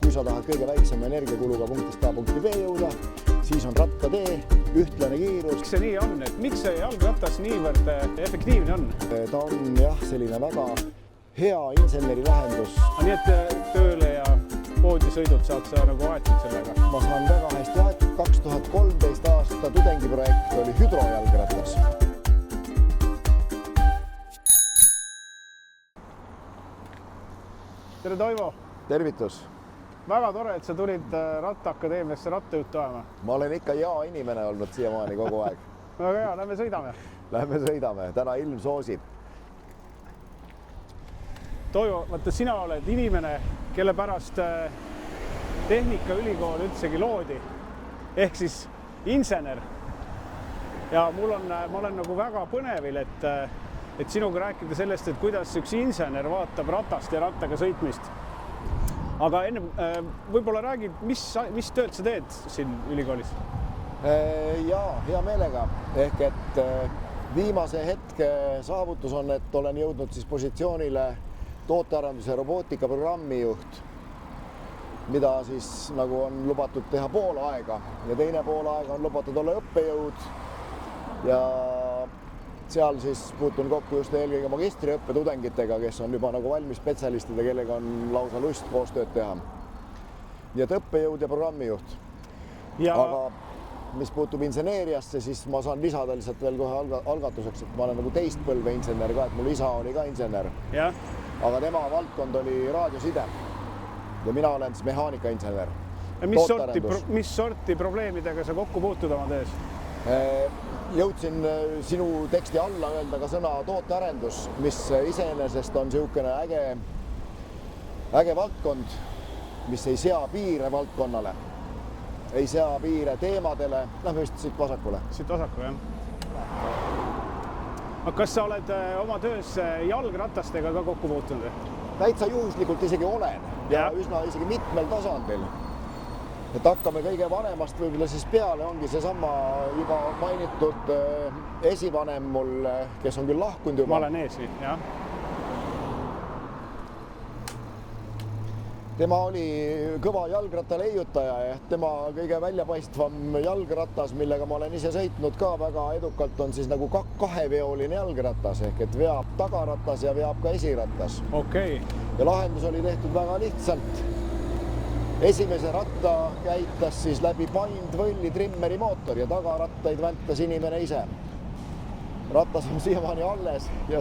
kui sa tahad kõige väiksema energiakuluga punktist A punkti B jõuda, siis on rattatee, ühtlane kiirus. Miks see nii on, et miks see jalgratas niivõrd efektiivne on? Ta on jah, selline väga hea inseneri lahendus. Nii et tööle ja poodisõidud saad sa nagu aetud sellega? Ma saan väga hästi aetud. 2013 aasta tudengiprojekt oli hüdrojalgratas. Tere Toivo! Tervitus! Väga tore, et sa tulid Rattaakadeemiasse rattajuttu ajama. Ma olen ikka inimene olnud siiamaani kogu aeg. Väga hea, lähme sõidame. Lähme sõidame, täna ilm soosib. Toivo, vaata, sina oled inimene, kelle pärast Tehnikaülikool üldsegi loodi, ehk siis insener. Ja ma olen nagu väga põnevil, et sinuga rääkida sellest, et kuidas üks insener vaatab ratast ja rattaga sõitmist. Aga enne võib-olla räägid, mis tööd sa teed siin ülikoolis? Jaa, hea meelega. Ehk et viimase hetke saavutus on, et olen jõudnud siis positsioonile tootearenduse robootika programmijuht, mida siis nagu on lubatud teha pool aega ja teine pool aega on lubatud olla õppejõud ja seal siis puutun kokku just eelkõige magistriõppe tudengitega, kes on juba nagu valmis spetsialistid ja kellega on lausa lust koostööd teha. Nii et õppejõud ja programmijuht. Aga mis puutub inseneeriasse, siis ma saan lisada lihtsalt veel kohe algatuseks, et ma olen nagu teist põlve insener ka, et mul isa oli ka insener. Aga tema valdkond oli raadioside ja mina olen siis mehaanikainsener. Mis sorti probleemidega sa kokku puutud oma töös? Jõudsin sinu teksti alla öelda ka sõna tootearendus, mis iseenesest on niisugune äge valdkond, mis ei sea piire valdkonnale, ei sea piire teemadele. Lähme vist siit vasakule. Siit vasakule, jah. Kas sa oled oma töös jalgratastega ka kokku puutunud? Täitsa juhuslikult isegi olen ja üsna isegi mitmel tasandil. Et hakkame kõige vanemast võib-olla siis peale, ongi seesama juba mainitud esivanem mul, kes on küll lahkunud juba. Ma olen ees, jah. Tema oli kõva jalgratta leiutaja ja tema kõige väljapaistvam jalgratas, millega ma olen ise sõitnud ka väga edukalt, on siis nagu kaheveoline jalgratas, ehk et veab tagaratas ja veab ka esiratas. Ja lahendus oli tehtud väga lihtsalt. Esimese ratta käitas siis läbi paindvõlli trimmeri mootor ja tagarattaid väntas inimene ise. Ratas on siiamaani alles ja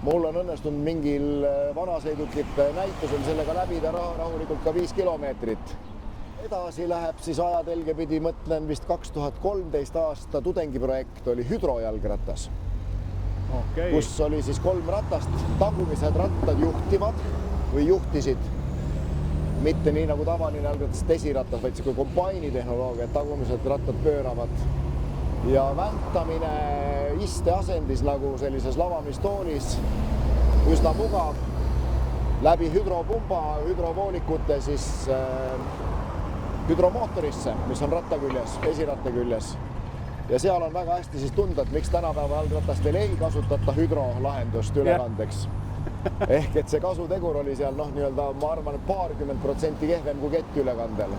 mul on õnnestunud mingil vanasõidukite näitusel sellega läbida rahulikult ka 5 kilomeetrit. Edasi läheb siis ajatelge pidi, mõtlen vist 2013 aasta tudengiprojekt oli hüdrojalgratas, kus oli siis 3 ratast, tagumised rattad juhtivad või juhtisid. Mitte nii nagu tavaline jalgratast esiratas, vaid see kombaini tehnoloogia, et tagumised rattad pööravad. Ja väntamine isteasendis nagu sellises lavamistoolis üsna mugav läbi hüdropumba, hüdrovoolikute siis hüdromootorisse, mis on ratta küljes, esiratta küljes. Ja seal on väga hästi siis tunda, et miks tänapäeva jalgratastel ei kasutata hüdrolahendust ülekandeks. Ehk et see kasutegur oli seal nii-öelda, ma arvan, 20% kehvem kui kettülekandel.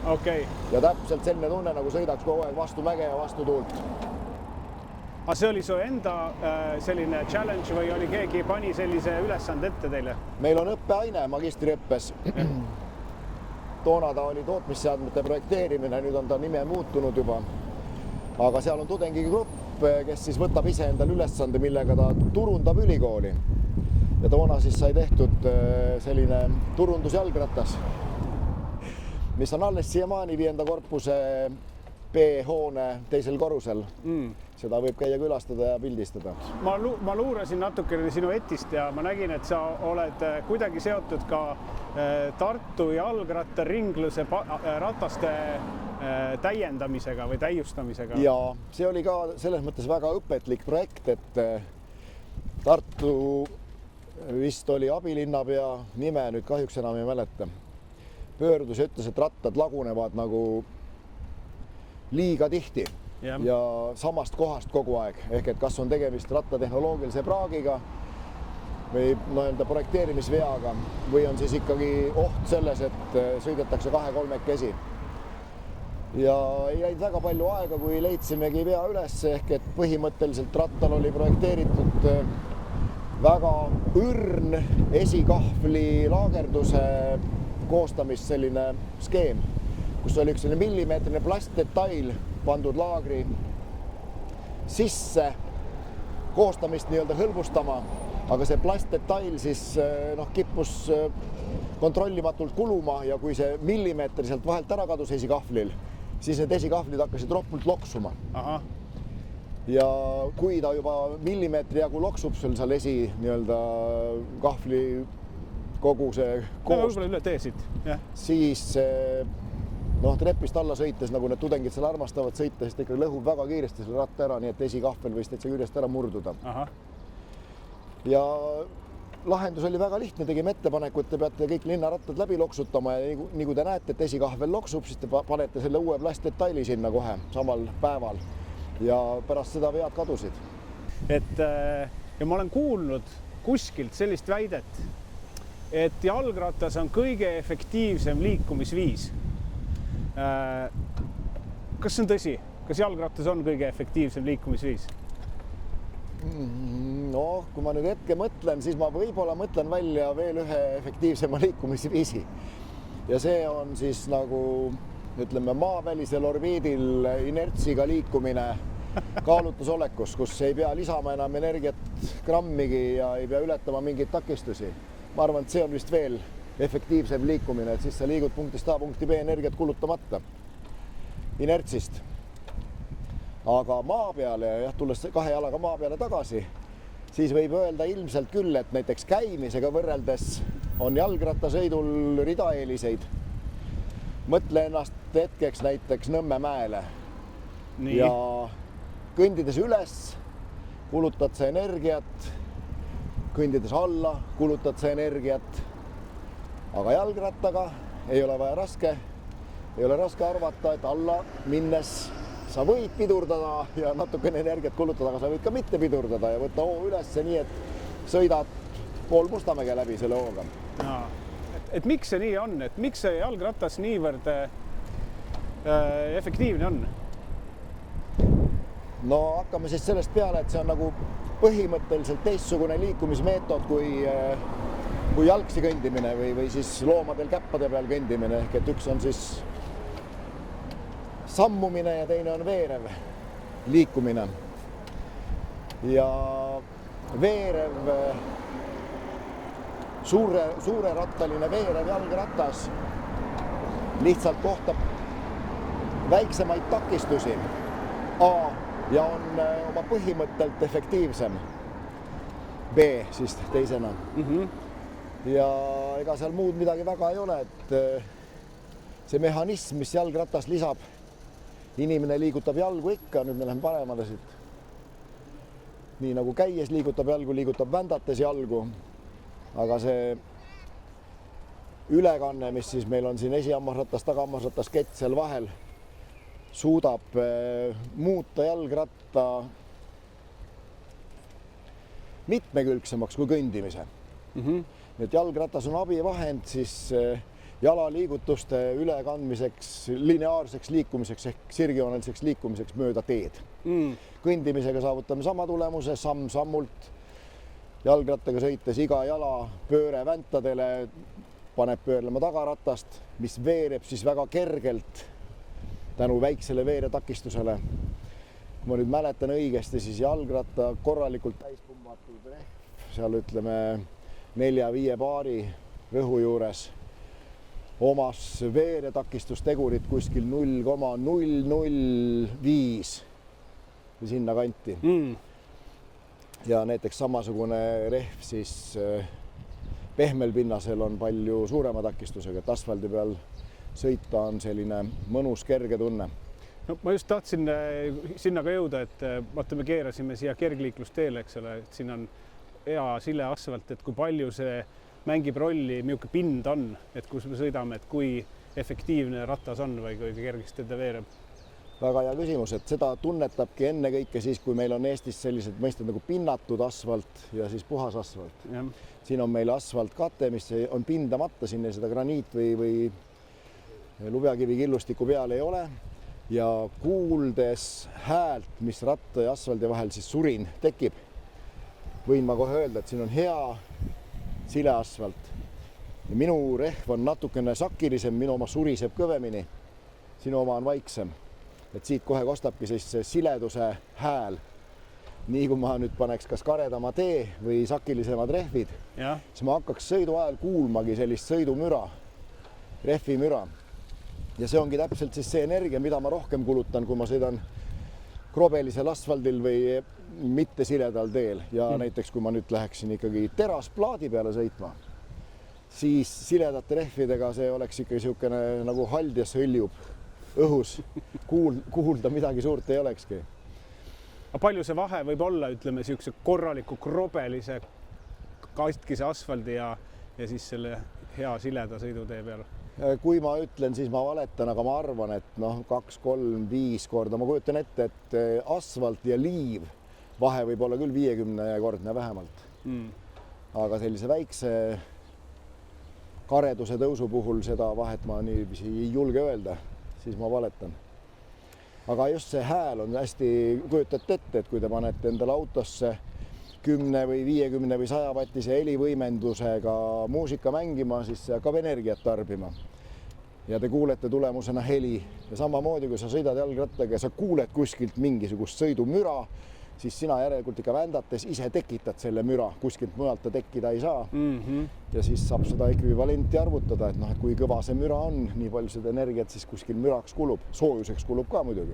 Ja täpselt selline tunne, nagu sõidaks kogu aeg vastu mäge ja vastu tuult. Aga see oli su enda selline challenge või oli keegi pani sellise ülesande ette teile? Meil on õppeaine magistriõppes. Toona ta oli tootmisseadmete projekteerimine, nüüd on ta nime muutunud juba. Aga seal on tudengigrupp, kes siis võtab ise endal ülesande, millega ta turundab ülikooli. Ja toona siis sai tehtud selline turundusjalgratas, mis on alles siiamaani 5. korpuse B-hoone teisel korrusel. Seda võib käia külastada ja pildistada. Ma luurasin natukene sinu etist ja ma nägin, et sa oled kuidagi seotud ka Tartu jalgrattaringluse rataste täiendamisega või täiustamisega. Ja see oli ka selles mõttes väga õpetlik projekt, et Tartu vist oli abilinnapea nime, nüüd kahjuks enam ei mäleta. Pöördus ja ütles, et rattad lagunevad nagu liiga tihti ja samast kohast kogu aeg. Ehk et kas on tegemist rattatehnoloogilise praagiga või nii-öelda projekteerimisveaga või on siis ikkagi oht selles, et sõidetakse 2-3-kesi. Ja ei läinud väga palju aega, kui leidsimegi vea üles, ehk et põhimõtteliselt rattal oli projekteeritud väga õrn esikahvli laagerduse koostamist selline skeem, kus oli üks millimeetrine plastdetail pandud laagri sisse koostamist nii-öelda hõlbustama, aga see plastdetail siis kippus kontrollimatult kuluma ja kui see millimeeter sealt vahelt ära kadus esikahvlil, siis need esikahvlid hakkasid ropult loksuma. Aha. Ja kui ta juba millimeetri jagu loksub sul seal esi nii-öelda kahvli kogu see koos, võib-olla üle teesid, jah. siis trepist alla sõites, nagu need tudengid seal armastavad sõita, siis ta ikka lõhub väga kiiresti selle ratta ära, nii et esikahvel võis täitsa küljest ära murduda. Aha. Ja lahendus oli väga lihtne, tegime ettepaneku, et te peate kõik linnarattad läbi loksutama ja nii kui te näete, et esikahvel loksub, siis te panete selle uue plastdetaili sinna kohe samal päeval ja pärast seda vead kadusid. Ja ma olen kuulnud kuskilt sellist väidet, et jalgratas on kõige efektiivsem liikumisviis. Kas see on tõsi? Kas jalgratas on kõige efektiivsem liikumisviis? No, kui ma nüüd hetke mõtlen, siis ma võib-olla mõtlen välja veel ühe efektiivsema liikumisviisi. Ja see on siis nagu, ütleme, maavälisel orbiidil inertsiga liikumine kaalutlusolekus, kus ei pea lisama enam energiat grammigi ja ei pea ületama mingeid takistusi. Ma arvan, et see on vist veel efektiivsem liikumine, et siis sa liigud punktist A punkti B energiat kulutamata inertsist. Aga maa peale, tulles 2 jalaga maa peale tagasi, siis võib öelda ilmselt küll, et näiteks käimisega võrreldes on jalgrattasõidul rida eeliseid. Mõtle ennast hetkeks näiteks Nõmme mäele. Nii. Ja kõndides üles kulutad sa energiat, kõndides alla kulutad sa energiat, aga jalgrattaga ei ole vaja ei ole raske arvata, et alla minnes sa võid pidurdada ja natukene energiat kulutada, aga sa võid ka mitte pidurdada ja võtta hoo üles nii, et sõidad pool Mustamäge läbi selle hooga. No, et miks see nii on? Et miks see jalgratas niivõrd efektiivne on? No hakkame siis sellest peale, et see on nagu põhimõtteliselt teistsugune liikumismeetod kui jalgsi kõndimine või siis loomadel käppade peal kõndimine. Ehk et üks on siis sammumine ja teine on veerev liikumine. Ja veerev, suurerattaline veerev jalgratas lihtsalt kohtab väiksemaid takistusi ja on oma põhimõttelt efektiivsem. B siis teisena. Ja ega seal muud midagi väga ei ole, et see mehhanism, mis jalgratas lisab, inimene liigutab jalgu ikka, nüüd me läheme paremale siit. Nii nagu käies liigutab jalgu, liigutab vändates jalgu, aga see ülekanne, mis siis meil on siin esihammasratas, tagahammasratas, kett seal vahel, suudab muuta jalgratta mitmekülgsemaks kui kõndimise. Et jalgratas on abivahend siis jalaliigutuste ülekandmiseks, lineaarseks liikumiseks ehk sirgjooneliseks liikumiseks mööda teed. Kõndimisega saavutame sama tulemuse, samm-sammult. Jalgrattaga sõites iga jala pööre väntadele paneb pöörlema tagaratast, mis veereb siis väga kergelt tänu väiksele veeretakistusele. Kui ma nüüd mäletan õigesti, siis jalgratta korralikult täispummatud rehv, seal ütleme 4-5 paari rõhu juures omas veeretakistustegurit kuskil 0,005 või sinna kanti. Ja näiteks samasugune rehv siis pehmel pinnasel on palju suurema takistusega, et asfaldi peal sõita on selline mõnus kerge tunne. No, ma just tahtsin sinna ka jõuda, et vaata, me keerasime siia kergliiklusteele, eks ole, et siin on hea sile asfalt, et kui palju see mängib rolli, milline pind on, et kus me sõidame, et kui efektiivne ratas on või kui kergesti ta veereb? väga hea küsimus, et seda tunnetabki ennekõike siis, kui meil on Eestis sellised mõisted nagu pinnatud asfalt ja siis puhas asfalt. Siin on meil asfaltkate, mis on pindamata, sinna seda graniit või lubjakivi killustiku peal ei ole. Ja kuuldes häält, mis ratta ja asfaldi vahel siis surin tekib, võin ma kohe öelda, et siin on hea sile asfalt. Ja minu rehv on natukene sakilisem, minu oma suriseb kõvemini, sinu oma on vaiksem. Et siit kohe kostabki siis sileduse hääl. Nii kui ma nüüd paneks kas karedama tee või sakilisemad rehvid, siis ma hakkaks sõidu ajal kuulmagi sellist sõidumüra, rehvimüra. Ja see ongi täpselt siis see energia, mida ma rohkem kulutan, kui ma sõidan krobelisel asfaldil või mitte siledal teel. Ja näiteks, kui ma nüüd läheksin ikkagi terasplaadi peale sõitma, siis siledate rehvidega see oleks ikkagi niisugune nagu haldjas hõljub õhus. Kuulda midagi suurt ei olekski. Aga palju see vahe võib olla, ütleme, niisuguse korraliku krobelise kastkise asfaldi ja siis selle hea sileda sõidutee peal? Kui ma ütlen, siis ma valetan, aga ma arvan, et 2, 3, 5 korda. Ma kujutan ette, et asfalt ja liiv vahe võib olla küll 50-kordne vähemalt. Aga sellise väikse kareduse tõusu puhul seda vahet ma niiviisi ei julge öelda, siis ma valetan. Aga just see hääl on hästi, kujutate ette, et kui te panete endale autosse 10 või 50 või 100 wattise helivõimendusega muusika mängima, siis see hakkab energiat tarbima. Ja te kuulete tulemusena heli. Ja samamoodi, kui sa sõidad jalgrattaga ja sa kuuled kuskilt mingisugust sõidumüra, siis sina järelikult ikka vändates ise tekitad selle müra. Kuskilt mujalt ta tekkida ei saa. Ja siis saab seda ekvivalenti arvutada, et kui kõva see müra on, nii palju seda energiat siis kuskil müraks kulub. Soojuseks kulub ka muidugi.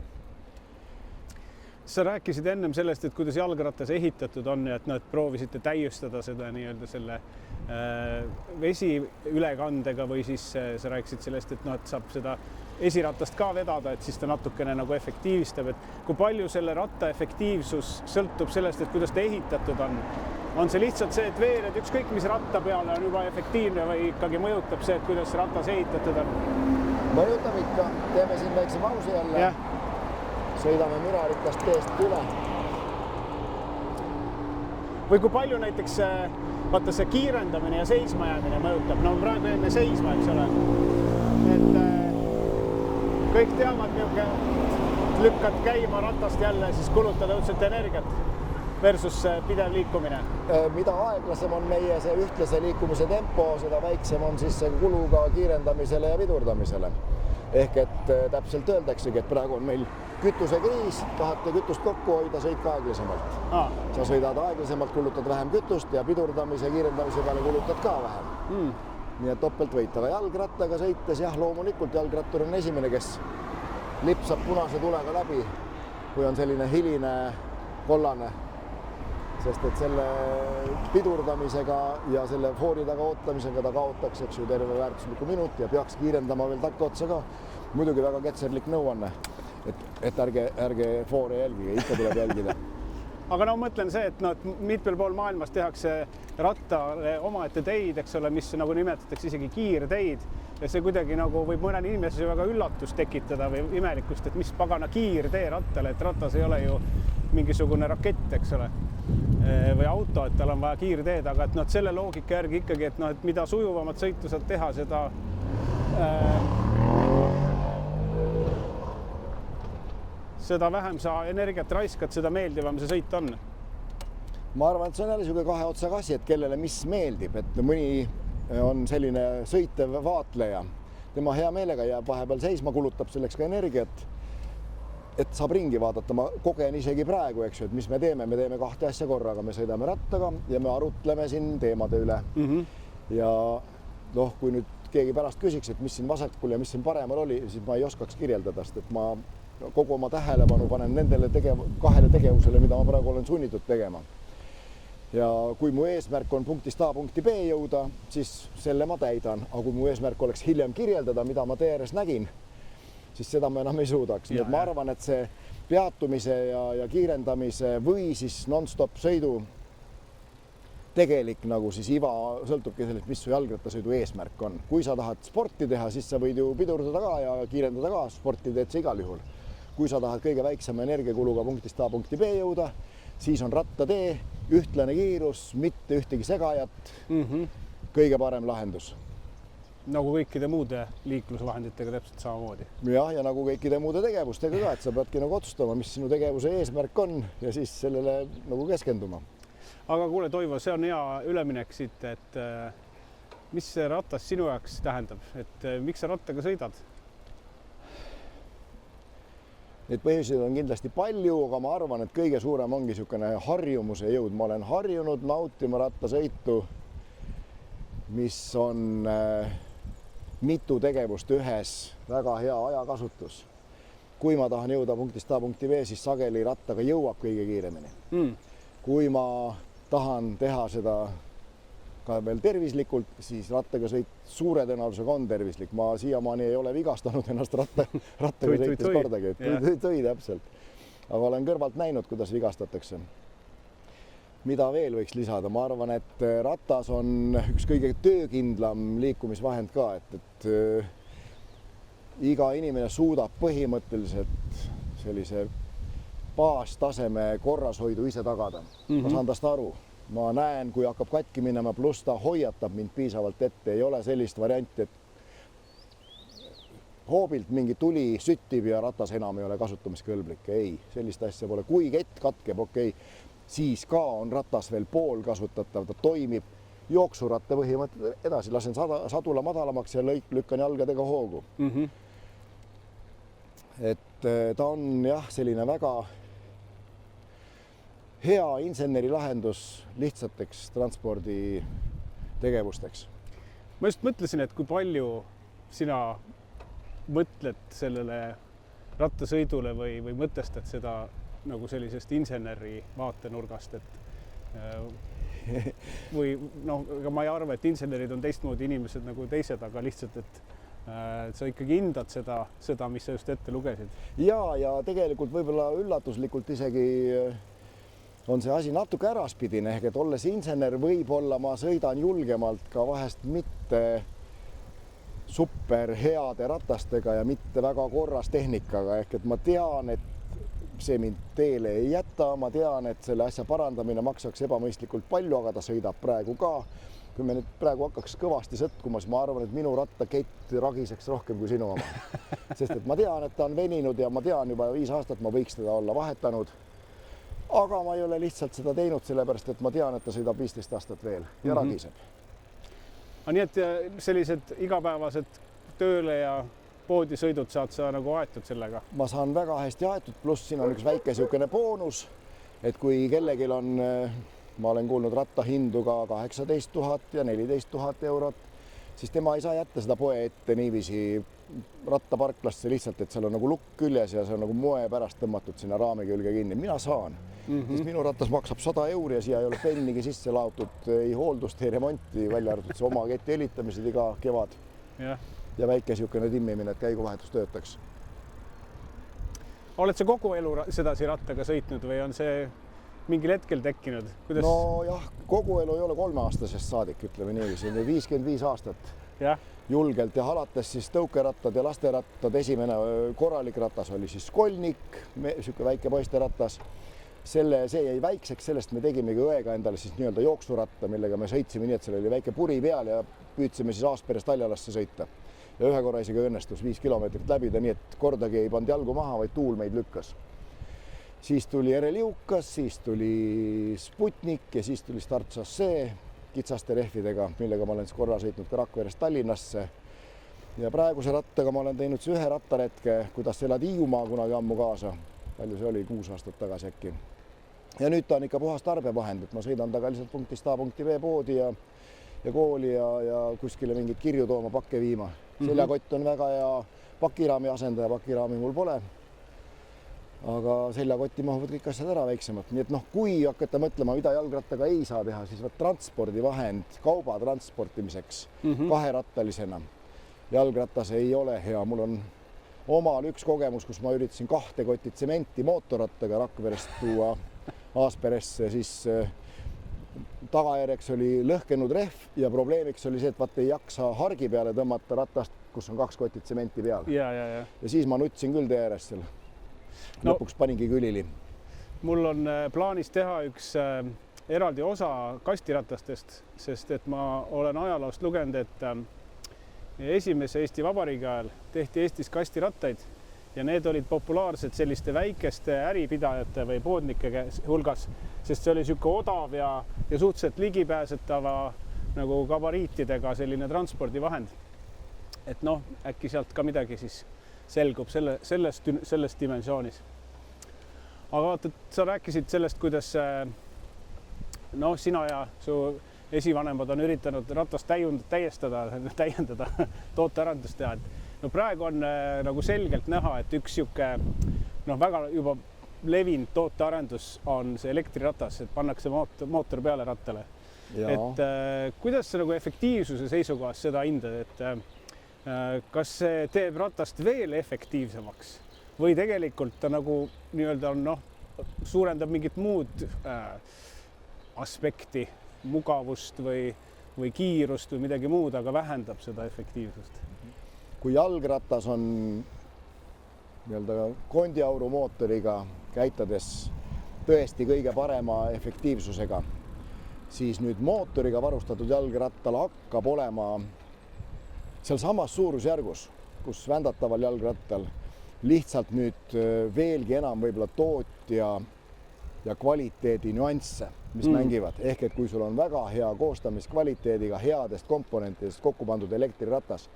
Sa rääkisid ennem sellest, et kuidas jalgratas ehitatud on ja et proovisite täiustada seda nii-öelda selle vesiülekandega või siis sa rääkisid sellest, et saab seda esiratast ka vedada, et siis ta natukene nagu efektiivistab, et kui palju selle ratta efektiivsus sõltub sellest, et kuidas ta ehitatud on. On see lihtsalt see, et veered ükskõik mis ratta peale on juba efektiivne või ikkagi mõjutab see, et kuidas ratas ehitatud on? Mõjutab ikka. Teeme siin väikse pausi jälle. Sõidame mürarikast teest üle. Või kui palju näiteks vaata see kiirendamine ja seisma jäämine mõjutab. No praegu jäime seisma, eks ole. Et kõik teavad, niisugune lükkad käima ratast jälle, siis kulutada õudselt energiat versus pidev liikumine. Mida aeglasem on meie see ühtlase liikumise tempo, seda väiksem on siis see kuluga kiirendamisele ja pidurdamisele. Ehk et täpselt öeldaksegi, et praegu on meil kütusekriis, tahate kütust kokku hoida, sõitke aeglasemalt. Sa sõidad aeglasemalt, kulutad vähem kütust ja pidurdamise, kiirendamise peale kulutad ka vähem. Nii et topelt võit, aga jalgrattaga sõites, loomulikult jalgrattur on esimene, kes lipsab punase tulega läbi, kui on selline hiline kollane. Sest et selle pidurdamisega ja selle foori taga ootamisega ta kaotaks terve väärtusliku minuti ja peaks kiirendama veel takka otsa ka. Muidugi väga ketserlik nõuanne, et ärge foori jälgige, ikka tuleb jälgida. Aga mõtlen see, et mitmel pool maailmas tehakse rattale omaette teid, eks ole, mis nagu nimetatakse isegi kiirteid. Ja see kuidagi nagu võib mõne inimese väga üllatust tekitada või imelikkust, et mis pagana kiirtee rattale, et ratas ei ole ju mingisugune rakett, eks ole, või auto, et tal on vaja kiirteed, aga et selle loogika järgi ikkagi, et mida sujuvamat sõitu saad teha, seda vähem sa energiat raiskad, seda meeldivam see sõit on. Ma arvan, et see on jälle niisugune kahe otsaga asi, et kellele mis meeldib, et mõni on selline sõitev vaatleja. Tema hea meelega jääb vahepeal seisma, kulutab selleks ka energiat, et saab ringi vaadata. Ma kogen isegi praegu, eks ju, et mis me teeme kahte asja korraga. Me sõidame rattaga ja me arutleme siin teemade üle. Ja kui nüüd keegi pärast küsiks, et mis siin vasakul ja mis siin paremal oli, siis ma ei oskaks kirjeldada, sest et ma kogu oma tähelepanu panen nendele kahele tegevusele, mida ma praegu olen sunnitud tegema. Ja kui mu eesmärk on punktist A punkti B jõuda, siis selle ma täidan. Aga kui mu eesmärk oleks hiljem kirjeldada, mida ma tee ääres nägin, siis seda ma enam ei suudaks. Nii et ma arvan, et see peatumise ja kiirendamise või siis non-stop sõidu tegelik nagu siis iva sõltubki sellest, mis su jalgrattasõidu eesmärk on. Kui sa tahad sporti teha, siis sa võid ju pidurdada ka ja kiirendada ka, sporti teed sa igal juhul. kui sa tahad kõige väiksema energiakuluga punktist A punkti B jõuda, siis on rattatee, ühtlane kiirus, mitte ühtegi segajat, kõige parem lahendus. Nagu kõikide muude liiklusvahenditega täpselt samamoodi. Jah, ja nagu kõikide muude tegevustega ka, et sa peadki nagu otsustama, mis sinu tegevuse eesmärk on ja siis sellele nagu keskenduma. Aga kuule, Toivo, see on hea üleminek siit, et mis see ratas sinu jaoks tähendab, et miks sa rattaga sõidad? Neid põhjuseid on kindlasti palju, aga ma arvan, et kõige suurem ongi niisugune harjumuse jõud. Ma olen harjunud nautima rattasõitu, mis on mitu tegevust ühes, väga hea ajakasutus. Kui ma tahan jõuda punktist A punkti B, siis sageli rattaga jõuab kõige kiiremini. Kui ma tahan teha seda ka veel tervislikult, siis rattaga sõit suure tõenäosusega on tervislik. Ma siiamaani ei ole vigastanud ennast rattaga sõites kordagi. Tõi täpselt. Aga olen kõrvalt näinud, kuidas vigastatakse. Mida veel võiks lisada? Ma arvan, et ratas on üks kõige töökindlam liikumisvahend ka, et iga inimene suudab põhimõtteliselt sellise baastaseme korrashoidu ise tagada. Ma saan tast aru. Ma näen, kui hakkab katki minema, pluss ta hoiatab mind piisavalt ette. Ei ole sellist varianti, et hoobilt mingi tuli süttib ja ratas enam ei ole kasutamiskõlblik. Ei, sellist asja pole. Kui kett katkeb, okei, siis ka on ratas veel pool kasutatav. Ta toimib jooksuratta põhimõtteliselt edasi. Lasen sadula madalamaks ja lükkan jalgadega hoogu. Et ta on jah, selline väga hea inseneri lahendus lihtsateks transporditegevusteks. Ma just mõtlesin, et kui palju sina mõtled sellele rattasõidule või mõtestad seda nagu sellisest inseneri vaatenurgast, et või noh, aga ma ei arva, et insenerid on teistmoodi inimesed nagu teised, aga lihtsalt, et sa ikkagi hindad seda, mis sa just ette lugesid. Ja tegelikult võib-olla üllatuslikult isegi on see asi natuke äraspidine, ehk et olles insener, võib-olla ma sõidan julgemalt ka vahest mitte super heade ratastega ja mitte väga korras tehnikaga, ehk et ma tean, et see mind teele ei jäta, ma tean, et selle asja parandamine maksaks ebamõistlikult palju, aga ta sõidab praegu ka. Kui me nüüd praegu hakkaks kõvasti sõtkuma, siis ma arvan, et minu rattakett ragiseks rohkem kui sinu oma. Sest et ma tean, et ta on veninud ja ma tean juba 5 aastat, ma võiks teda olla vahetanud. Aga ma ei ole lihtsalt seda teinud, sellepärast, et ma tean, et ta sõidab 15 aastat veel ja ragiseb. Nii et sellised igapäevased tööle ja poodisõidud saad sa nagu aetud sellega? Ma saan väga hästi aetud, pluss siin on üks väike siukene boonus, et kui kellegil on, ma olen kuulnud rattahindu ka 18 000 ja 14 000 eurot, siis tema ei saa jätta seda poe ette niiviisi rattaparklasse lihtsalt, et seal on nagu lukk küljes ja see on nagu moe pärast tõmmatud sinna raami külge kinni. Mina saan, sest minu rattas maksab 100 € ja siia ei ole pennigi sisse laotud ei hooldust, ei remonti, välja arvatud see oma keti helitamised iga kevad ja väike siukene timmimine, et käiguvahetus töötaks. Oled sa kogu elu sedasi rattaga sõitnud või on see mingil hetkel tekkinud? No jah, kogu elu ei ole 3-aastasest saadik, ütleme niiviisi, 55 aastat. Julgelt ja alates siis tõukerattad ja lasterattad. Esimene korralik ratas oli siis Skolnik, siuke väike poisteratas. See jäi väikseks, sellest me tegimegi õega endale siis nii-öelda jooksuratta, millega me sõitsime nii, et seal oli väike puri peal ja püüdsime siis Aasperest Taljalasse sõita. Ja ühe korra isegi õnnestus 5 kilomeetrit läbida, nii et kordagi ei pannud jalgu maha, vaid tuul meid lükkas. Siis tuli Ereliukas, siis tuli Sputnik ja siis tuli Start Chassee kitsaste rehvidega, millega ma olen korra sõitnud ka Rakverest Tallinnasse. Ja praeguse rattaga ma olen teinud ühe rattaretke, kuidas elad Hiiumaa kunagi ammu kaasa. Palju see oli, 6 aastat tagasi äkki. Ja nüüd ta on ikka puhas tarbevahend, et ma sõidan taga lihtsalt punktist A punkti B poodi ja kooli ja kuskile mingit kirju tooma, pakke viima. Seljakott on väga hea pakiraami asendaja, pakiraami mul pole. Aga seljakotti mahuvad kõik asjad ära väiksemad. Nii et kui hakata mõtlema, mida jalgrattaga ei saa teha, siis transpordivahend kauba transportimiseks kaherattalisena. Jalgratas ei ole hea. Mul on omal üks kogemus, kus ma üritasin 2 kotti tsementi mootorrattaga Rakverest tuua Aasperesse, siis tagajärjeks oli lõhkenud rehv ja probleemiks oli see, et vaat ei jaksa hargi peale tõmmata ratast, kus on 2 kotti tsementi peal. Ja siis ma nutsin küll tee ääres selle. lõpuks paningi külili. Mul on plaanis teha üks eraldi osa kastiratastest, sest et ma olen ajaloost lugenud, et esimese Eesti Vabariigi ajal tehti Eestis kastirattaid ja need olid populaarsed selliste väikeste äripidajate või poodnike hulgas, sest see oli sihuke odav ja suhteliselt ligipääsetava nagu gabariitidega selline transpordivahend. Et noh, äkki sealt ka midagi siis selgub selles dimensioonis. Aga vaata, sa rääkisid sellest, kuidas sina ja su esivanemad on üritanud ratast täiendada, tootearendust teha. No praegu on nagu selgelt näha, et üks sihuke väga juba levinud tootearendus on see elektriratas, et pannakse mootor peale rattale. Et kuidas sa nagu efektiivsuse seisukohast seda hindad, et kas see teeb ratast veel efektiivsemaks või tegelikult ta nagu nii-öelda suurendab mingit muud aspekti, mugavust või kiirust või midagi muud, aga vähendab seda efektiivsust? Kui jalgratas on kondiauru mootoriga käitades tõesti kõige parema efektiivsusega, siis nüüd mootoriga varustatud jalgrattal hakkab olema seal samas suurusjärgus, kus vändataval jalgrattal lihtsalt nüüd veelgi enam võib-olla tootja ja kvaliteedi nüansse, mis mängivad. Ehk et kui sul on väga hea koostamiskvaliteediga headest komponentidest kokku pandud elektriratas,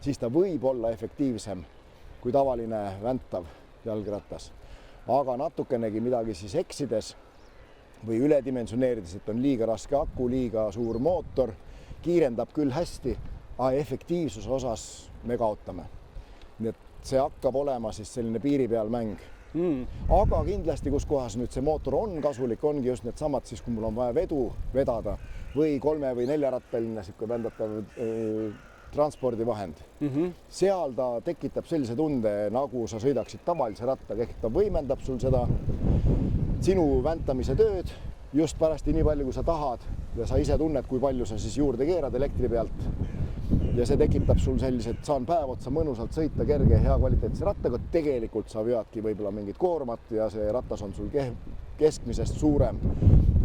siis ta võib olla efektiivsem kui tavaline väntav jalgratas. Aga natukenegi midagi siis eksides või üledimensioneerides, et on liiga raske aku, liiga suur mootor, kiirendab küll hästi, aga efektiivsuse osas me kaotame. Nii et see hakkab olema siis selline piiri peal mäng. Aga kindlasti, kus kohas nüüd see mootor on kasulik, ongi just need samad siis, kui mul on vaja vedu vedada või 3- või 4-rattaline vändatav transpordivahend. Seal ta tekitab sellise tunde, nagu sa sõidaksid tavalise rattaga, ehk ta võimendab sul seda sinu väntamise tööd just pärasti nii palju, kui sa tahad ja sa ise tunned, kui palju sa siis juurde keerad elektri pealt. Ja see tekitab sul sellised, saan päev otsa mõnusalt sõita kerge ja hea kvaliteetse rattaga. Tegelikult sa veadki võib-olla mingit koormat ja see ratas on sul keskmisest suurem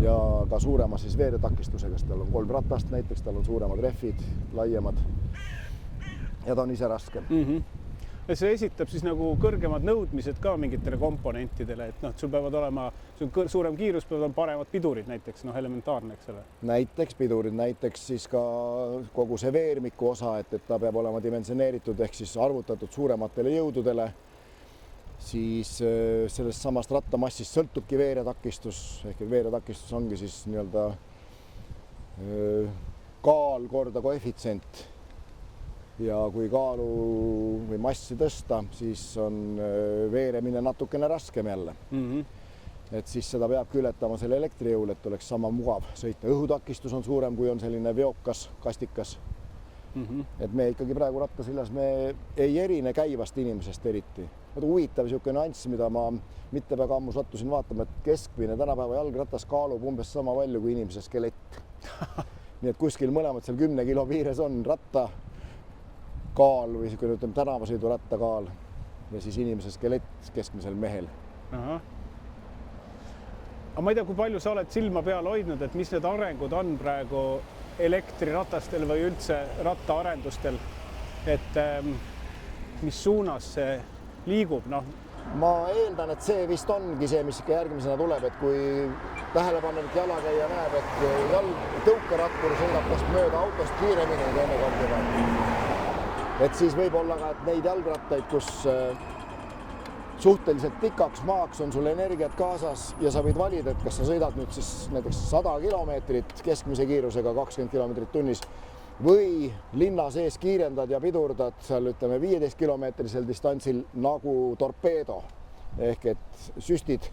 ja ka suurema siis veeretakistusega, sest tal on 3 ratast näiteks, tal on suuremad rehvid, laiemad ja ta on ise raskem. See esitab siis nagu kõrgemad nõudmised ka mingitele komponentidele, et sul peavad olema suurem kiirus, peavad olema paremad pidurid näiteks, elementaarne, eks ole. Näiteks pidurid, näiteks siis ka kogu see veermiku osa, et ta peab olema dimensioneeritud ehk siis arvutatud suurematele jõududele. Siis sellest samast rattamassist sõltubki veeretakistus, ehk veeretakistus ongi siis nii-öelda kaal korda koefitsient. Ja kui kaalu või massi tõsta, siis on veeremine natukene raskem jälle. Et siis seda peabki ületama selle elektrijõul, et oleks sama mugav sõita. Õhutakistus on suurem, kui on selline veokas, kastikas. Et me ikkagi praegu rattasillas me ei erine käivast inimesest eriti. Huvitav siuke nüanss, mida ma mitte väga ammu sattusin vaatama, et keskmine tänapäeva jalgratas kaalub umbes sama palju kui inimese skelett. Nii et kuskil mõlemad seal 10 kilo piires on ratta kaal või tänavasõidu rattakaal ja siis inimese skelett keskmisel mehel. Aga ma ei tea, kui palju sa oled silma peal hoidnud, et mis need arengud on praegu elektriratastel või üldse rattaarendustel, et mis suunas see liigub? Ma eeldan, et see vist ongi see, mis ikka järgmisena tuleb, et kui tähelepanelik jalakäija näeb, et tõukerattur sõidab kas mööda autost kiiremini teinekord. Et siis võib olla ka, et neid jalgrattaid, kus suhteliselt pikaks maaks on sul energiat kaasas ja sa võid valida, et kas sa sõidad nüüd siis näiteks 100 kilomeetrit keskmise kiirusega 20 kilomeetrit tunnis või linna sees kiirendad ja pidurdad seal 15 kilomeetrisel distantsil nagu torpeedo. Ehk et süstid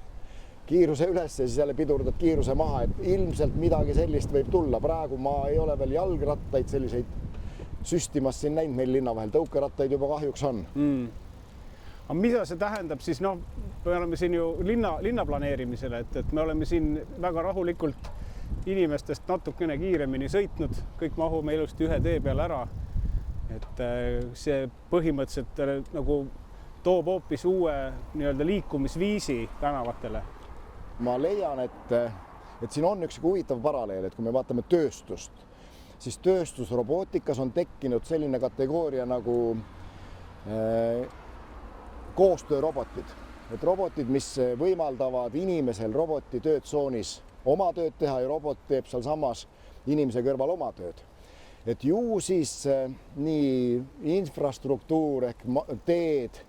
kiiruse üles ja siis jälle pidurdad kiiruse maha, et ilmselt midagi sellist võib tulla. Praegu ma ei ole veel jalgrattaid selliseid süstimas siin näinud meil linna vahel, tõukerattaid juba kahjuks on. Aga mida see tähendab siis, me oleme siin ju linna planeerimisele, et me oleme siin väga rahulikult inimestest natukene kiiremini sõitnud, kõik mahume ilusti ühe tee peale ära. Et see põhimõtteliselt nagu toob hoopis uue nii-öelda liikumisviisi tänavatele. Ma leian, et siin on üks huvitav paralleel, et kui me vaatame tööstust, siis tööstusrobootikas on tekkinud selline kategooria nagu koostöörobotid. Et robotid, mis võimaldavad inimesel roboti töötsoonis oma tööd teha ja robot teeb seal samas inimese kõrval oma tööd. Et ju siis nii infrastruktuur ehk teed,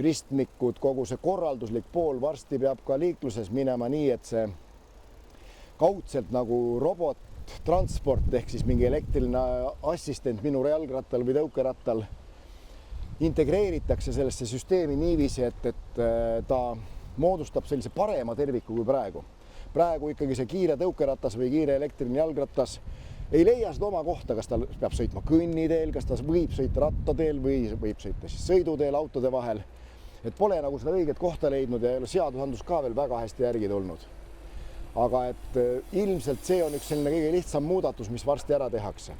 ristmikud, kogu see korralduslik pool varsti peab ka liikluses minema nii, et see kaudselt nagu robottransport ehk siis mingi elektriline assistent minu jalgrattal või tõukerattal integreeritakse sellesse süsteemi niiviisi, et ta moodustab sellise parema terviku kui praegu. Praegu ikkagi see kiire tõukeratas või kiire elektriline jalgratas ei leia seda oma kohta, kas ta peab sõitma kõnniteel, kas ta võib sõita rattateel või võib sõita siis sõiduteel autode vahel. Et pole nagu seda õiget kohta leidnud ja ei ole seadusandlus ka veel väga hästi järgi tulnud. Aga et ilmselt see on üks selline kõige lihtsam muudatus, mis varsti ära tehakse.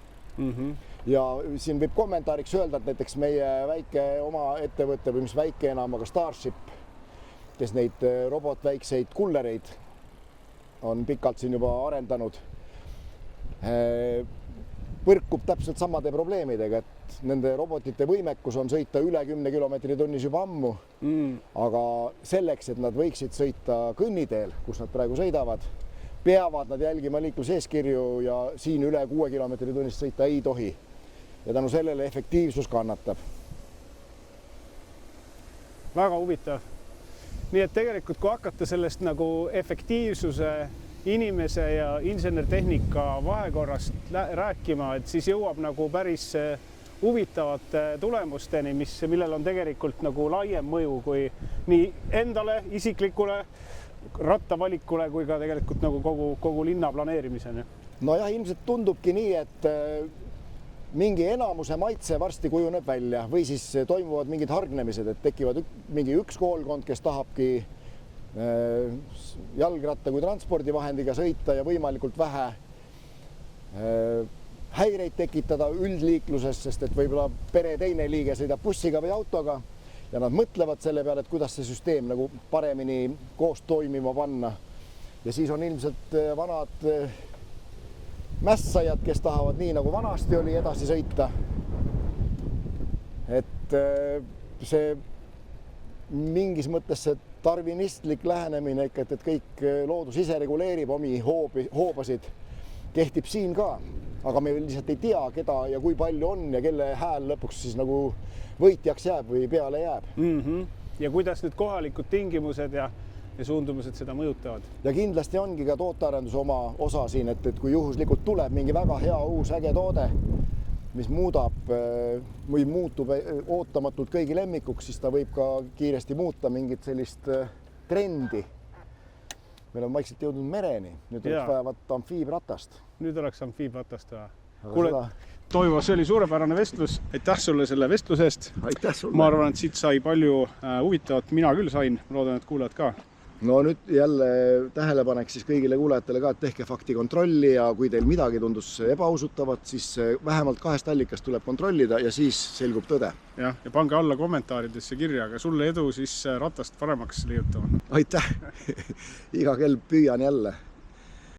Ja siin võib kommentaariks öelda, et näiteks meie väike oma ettevõte või mis väike enam, aga Starship, kes neid robotväikseid kullereid on pikalt siin juba arendanud, põrkub täpselt samade probleemidega, et nende robotite võimekus on sõita üle 10 kilomeetri tunnis juba ammu, aga selleks, et nad võiksid sõita kõnniteel, kus nad praegu sõidavad, peavad nad jälgima liikluseeskirju ja siin üle 6 kilomeetri tunnis sõita ei tohi. Ja tänu sellele efektiivsus kannatab. Väga huvitav. Nii et tegelikult, kui hakata sellest nagu efektiivsuse, inimese ja insenertehnika vahekorrast rääkima, et siis jõuab nagu päris huvitavate tulemusteni, millel on tegelikult nagu laiem mõju kui nii endale, isiklikule, rattavalikule kui ka tegelikult nagu kogu linna planeerimiseni. No jah, ilmselt tundubki nii, et mingi enamuse maitse varsti kujuneb välja või siis toimuvad mingid hargnemised, et tekivad mingi üks koolkond, kes tahabki jalgratta kui transpordivahendiga sõita ja võimalikult vähe häireid tekitada üldliikluses, sest et võib-olla pere teine liige sõidab bussiga või autoga ja nad mõtlevad selle peale, et kuidas see süsteem nagu paremini koos toimima panna. Ja siis on ilmselt vanad mässajad, kes tahavad nii nagu vanasti oli edasi sõita. Et see mingis mõttes see darwinistlik lähenemine ikka, et kõik loodus ise reguleerib omi hoobasid, kehtib siin ka. Aga me lihtsalt ei tea, keda ja kui palju on ja kelle hääl lõpuks siis nagu võitjaks jääb või peale jääb. Ja kuidas nüüd kohalikud tingimused ja suundumused seda mõjutavad. Ja kindlasti ongi ka tootearenduse oma osa siin, et kui juhuslikult tuleb mingi väga hea uus äge toode, mis muudab või muutub ootamatult kõigi lemmikuks, siis ta võib ka kiiresti muuta mingit sellist trendi. Meil on vaikselt jõudnud mereni, nüüd oleks vajavat amfiibratast. Nüüd oleks amfiibratast vaja. Kuule, Toivo, see oli suurepärane vestlus. Aitäh sulle selle vestluse eest. Aitäh sulle. Ma arvan, et siit sai palju huvitavat. Mina küll sain, loodan, et kuulajad ka. No nüüd jälle tähelepanek siis kõigile kuulajatele ka, et tehke faktikontrolli ja kui teil midagi tundus ebausutavat, siis vähemalt 2 allikast tuleb kontrollida ja siis selgub tõde. Ja pange alla kommentaaridesse kirja, aga sulle edu siis ratast paremaks leiutama. Aitäh! Iga kell püüan jälle.